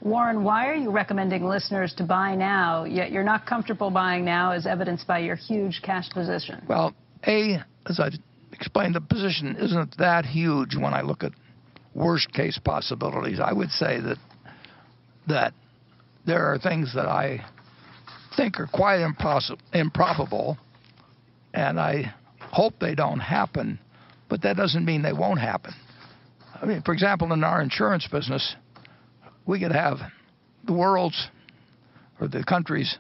Warren, why are you recommending listeners to buy now, yet you're not comfortable buying now, as evidenced by your huge cash position? Well, as I explained, the position isn't that huge when I look at worst-case possibilities. I would say that there are things that I think are quite improbable, and I hope they don't happen, but that doesn't mean they won't happen. I mean, for example, in our insurance business, we could have the world's or the country's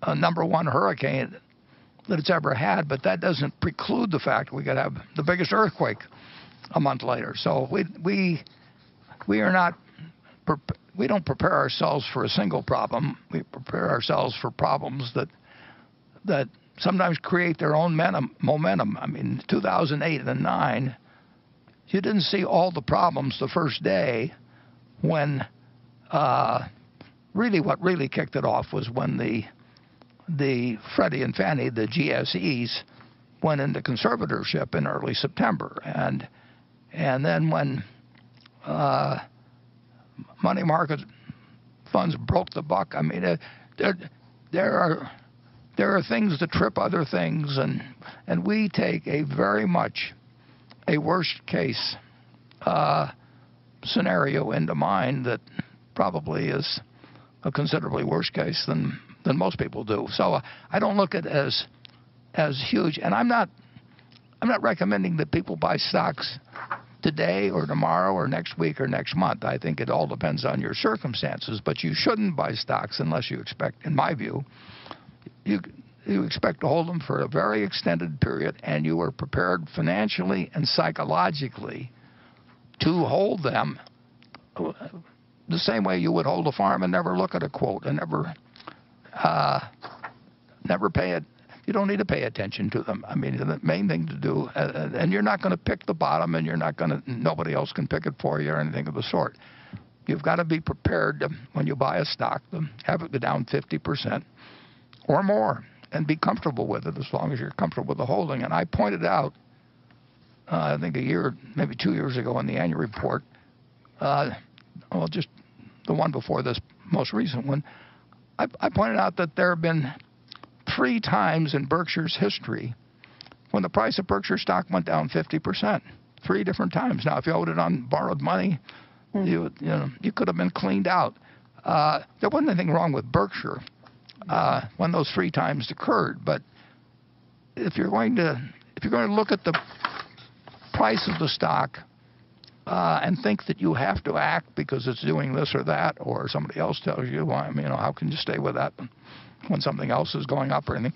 #1 hurricane that it's ever had, but that doesn't preclude the fact we could have the biggest earthquake a month later. So we don't prepare ourselves for a single problem. We prepare ourselves for problems that sometimes create their own momentum. I mean, 2008 and 2009, you didn't see all the problems the first day when what really kicked it off was when the Freddie and Fannie, the GSEs, went into conservatorship in early September, and then when money market funds broke the buck. I mean, there are things that trip other things, and we take a very much a worst case scenario into mind that probably is a considerably worse case than most people do. So I don't look at it as huge, and I'm not recommending that people buy stocks today or tomorrow or next week or next month. I think it all depends on your circumstances, but you shouldn't buy stocks unless you expect, in my view, you expect to hold them for a very extended period, and you are prepared financially and psychologically to hold them the same way you would hold a farm and never look at a quote and never pay it. You don't need to pay attention to them. I mean, the main thing to do, and you're not going to pick the bottom, and nobody else can pick it for you or anything of the sort. You've got to be prepared to, when you buy a stock, to have it go down 50% or more and be comfortable with it as long as you're comfortable with the holding. And I pointed out, I think a year, maybe 2 years ago in the annual report, just the one before this most recent one, I pointed out that there have been 3 times in Berkshire's history when the price of Berkshire stock went down 50%. 3 different times. Now, if you owed it on borrowed money, you could have been cleaned out. There wasn't anything wrong with Berkshire when those 3 times occurred, but if you're going to look at the price of the stock and think that you have to act because it's doing this or that, or somebody else tells you, well, I mean, how can you stay with that when something else is going up or anything?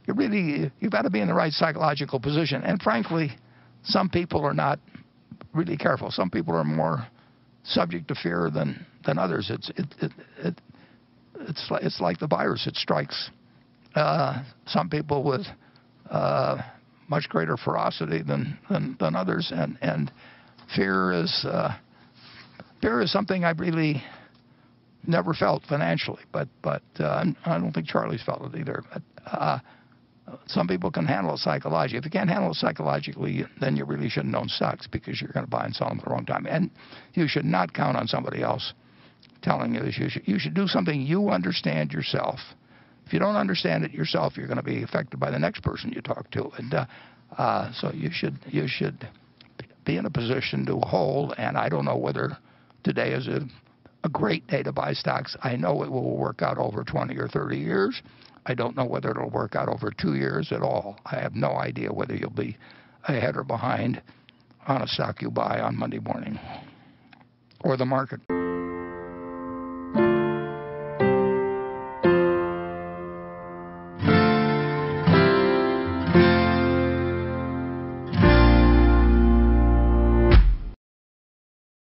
You've got to be in the right psychological position. And frankly, some people are not really careful. Some people are more subject to fear than others. It's like the virus. It strikes some people with much greater ferocity than others, and fear is something I really never felt financially, but I don't think Charlie's felt it either. But some people can handle it psychologically. If you can't handle it psychologically, then you really shouldn't own stocks, because you're going to buy and sell them at the wrong time. And you should not count on somebody else telling you this. You should do something you understand yourself. If you don't understand it yourself, you're going to be affected by the next person you talk to. And so you should be in a position to hold. And I don't know whether today is a great day to buy stocks. I know it will work out over 20 or 30 years. I don't know whether it'll work out over 2 years at all. I have no idea whether you'll be ahead or behind on a stock you buy on Monday morning or the market.